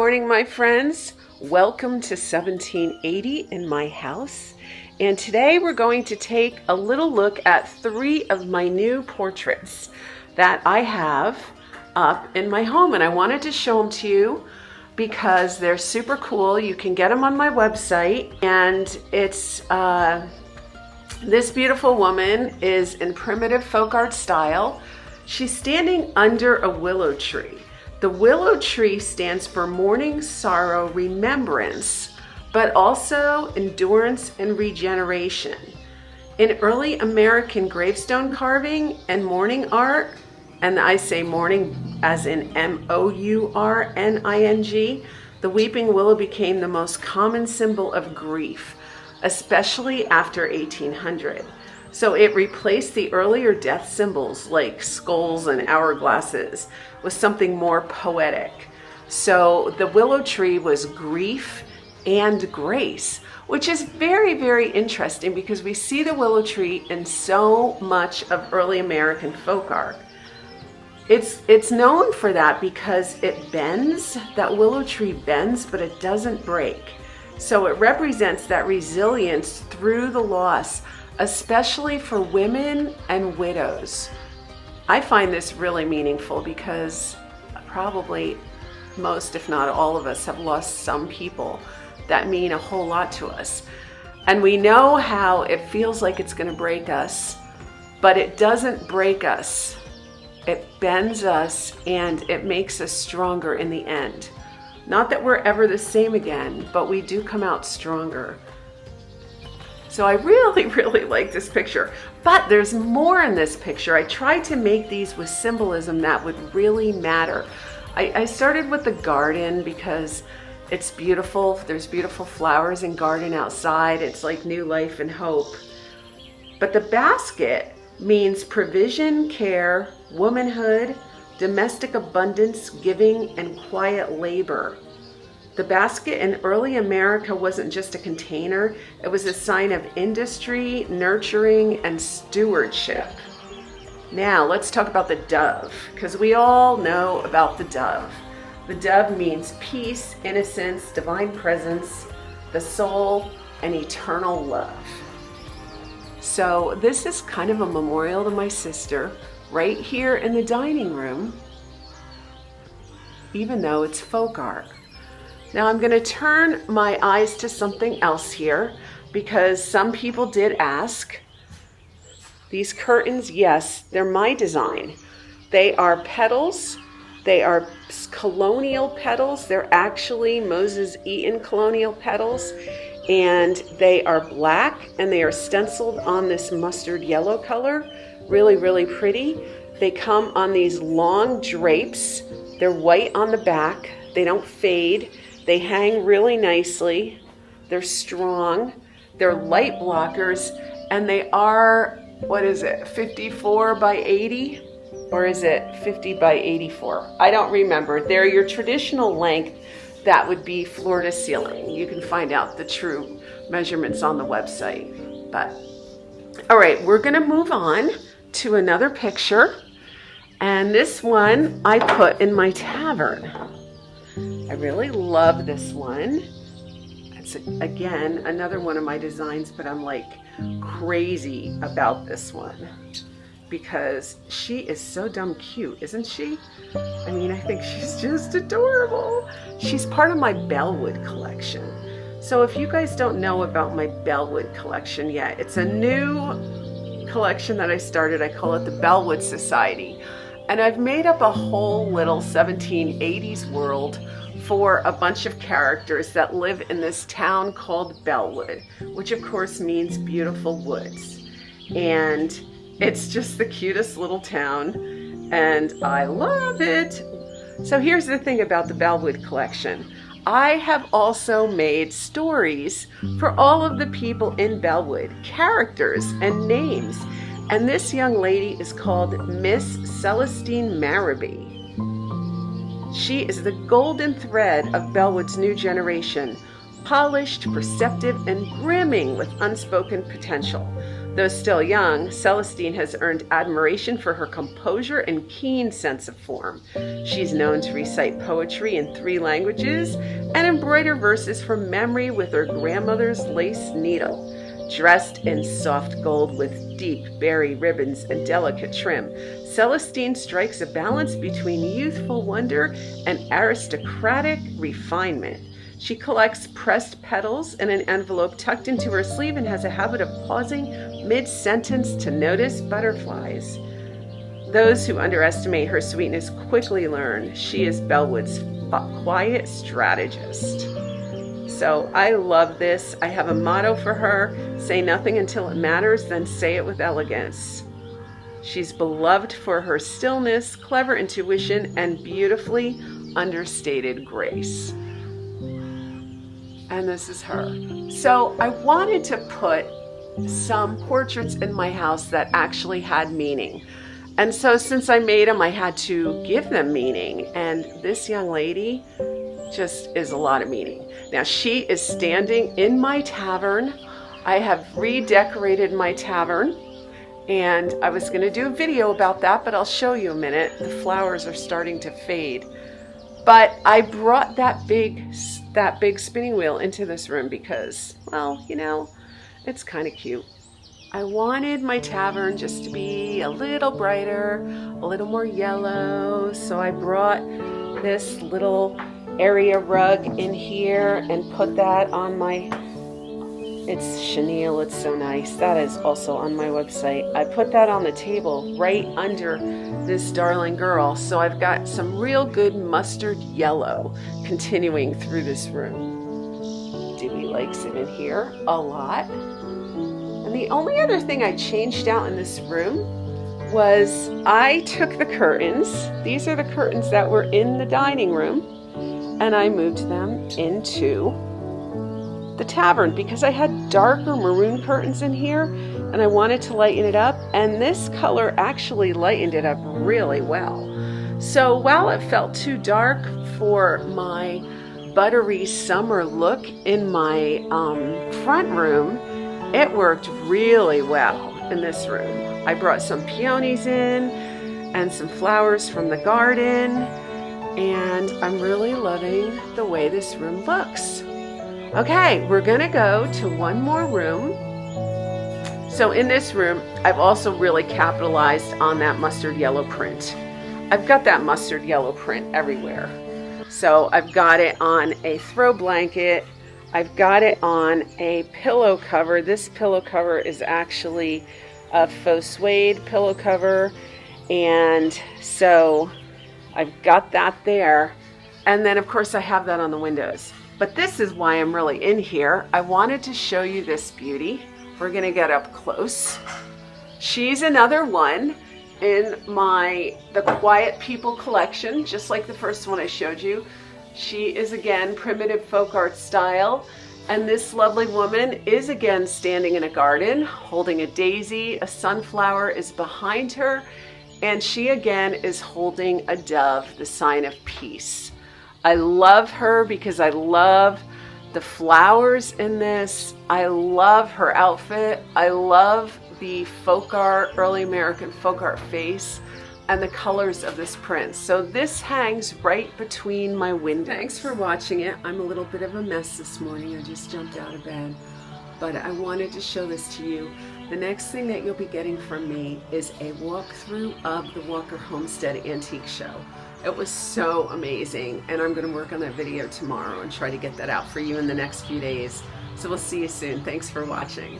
morning, my friends. Welcome to 1780 in my house. And today we're going to take a little look at 3 of my new portraits that I have up in my home. And I wanted to show them to you because they're super cool. You can get them on my website. And it's this beautiful woman is in primitive folk art style. She's standing under a willow tree. The willow tree stands for mourning, sorrow, remembrance, but also endurance and regeneration. In early American gravestone carving and mourning art, and I say mourning as in M-O-U-R-N-I-N-G, the weeping willow became the most common symbol of grief, especially after 1800. So it replaced the earlier death symbols like skulls and hourglasses with something more poetic. So the willow tree was grief and grace, which is very, very interesting because we see the willow tree in so much of early American folk art. It's known for that because it bends, that willow tree bends, but it doesn't break. So it represents that resilience through the loss, especially for women and widows. I find this really meaningful because probably most, if not all of us, have lost some people that mean a whole lot to us. And we know how it feels like it's going to break us, but it doesn't break us. It bends us and it makes us stronger in the end. Not that we're ever the same again, but we do come out stronger. So I really, really like this picture, but there's more in this picture. I tried to make these with symbolism that would really matter. I started with the garden because it's beautiful. There's beautiful flowers and garden outside. It's like new life and hope. But the basket means provision, care, womanhood, domestic abundance, giving, and quiet labor. The basket in early America wasn't just a container, it was a sign of industry, nurturing, and stewardship. Now let's talk about the dove, because we all know about the dove. The dove means peace, innocence, divine presence, the soul, and eternal love. So this is kind of a memorial to my sister right here in the dining room, even though it's folk art. Now I'm going to turn my eyes to something else here because some people did ask. These curtains, yes, they're my design. They are petals. They are colonial petals. They're actually Moses Eaton colonial petals, and they are black and they are stenciled on this mustard yellow color. Really, really pretty. They come on these long drapes. They're white on the back. They don't fade. They hang really nicely. They're strong. They're light blockers, and they are, 54 by 80? Or is it 50 by 84? I don't remember. They're your traditional length. That would be floor to ceiling. You can find out the true measurements on the website. But, all right, we're gonna move on to another picture. And this one I put in my tavern. I really love this one. It's, again, another one of my designs, but I'm like crazy about this one because she is so dumb cute, isn't she? I mean, I think she's just adorable. She's part of my Bellwood collection. So if you guys don't know about my Bellwood collection yet, it's a new collection that I started. I call it the Bellwood Society. And I've made up a whole little 1780s world for a bunch of characters that live in this town called Bellwood, which of course means beautiful woods. And it's just the cutest little town, and I love it. So here's the thing about the Bellwood collection. I have also made stories for all of the people in Bellwood, characters and names. And this young lady is called Miss Celestine Marraby. She is the golden thread of Bellwood's new generation, polished, perceptive, and brimming with unspoken potential. Though still young, Celestine has earned admiration for her composure and keen sense of form. She's known to recite poetry in 3 languages and embroider verses from memory with her grandmother's lace needle. Dressed in soft gold with deep berry ribbons and delicate trim, Celestine strikes a balance between youthful wonder and aristocratic refinement. She collects pressed petals in an envelope tucked into her sleeve and has a habit of pausing mid-sentence to notice butterflies. Those who underestimate her sweetness quickly learn she is Bellwood's quiet strategist. So I love this. I have a motto for her: say nothing until it matters, then say it with elegance. She's beloved for her stillness, clever intuition, and beautifully understated grace. And this is her. So I wanted to put some portraits in my house that actually had meaning. And so since I made them, I had to give them meaning. And this young lady just is a lot of meaning. Now she is standing in my tavern. I have redecorated my tavern, and I was going to do a video about that, but I'll show you a minute. The flowers are starting to fade. But I brought that big spinning wheel into this room because, well, you know, it's kind of cute. I wanted my tavern just to be a little brighter, a little more yellow. So I brought this little area rug in here and put that on my, it's chenille, it's so nice. That is also on my website. I put that on the table right under this darling girl. So I've got some real good mustard yellow continuing through this room. Dewey likes it in here a lot. And the only other thing I changed out in this room was I took the curtains. These are the curtains that were in the dining room, and I moved them into the tavern because I had darker maroon curtains in here and I wanted to lighten it up, and this color actually lightened it up really well. So while it felt too dark for my buttery summer look in my front room, it worked really well in this room. I brought some peonies in and some flowers from the garden, and I'm really loving the way this room looks. Okay, we're gonna go to one more room. So in this room, I've also really capitalized on that mustard yellow print. I've got that mustard yellow print everywhere. So I've got it on a throw blanket. I've got it on a pillow cover. This pillow cover is actually a faux suede pillow cover. And so I've got that there. And then of course I have that on the windows. But this is why I'm really in here. I wanted to show you this beauty. We're gonna get up close. She's another one in the Quiet People collection, just like the first one I showed you. She is again primitive folk art style, and this lovely woman is again standing in a garden holding a daisy. A sunflower is behind her, and she again is holding a dove, the sign of peace. I love her because I love the flowers in this. I love her outfit. I love the folk art, early American folk art face, and the colors of this print. So this hangs right between my windows. Thanks for watching it. I'm a little bit of a mess this morning. I just jumped out of bed, but I wanted to show this to you. The next thing that you'll be getting from me is a walkthrough of the Walker Homestead Antique Show. It was so amazing, and I'm going to work on that video tomorrow and try to get that out for you in the next few days. So we'll see you soon. Thanks for watching.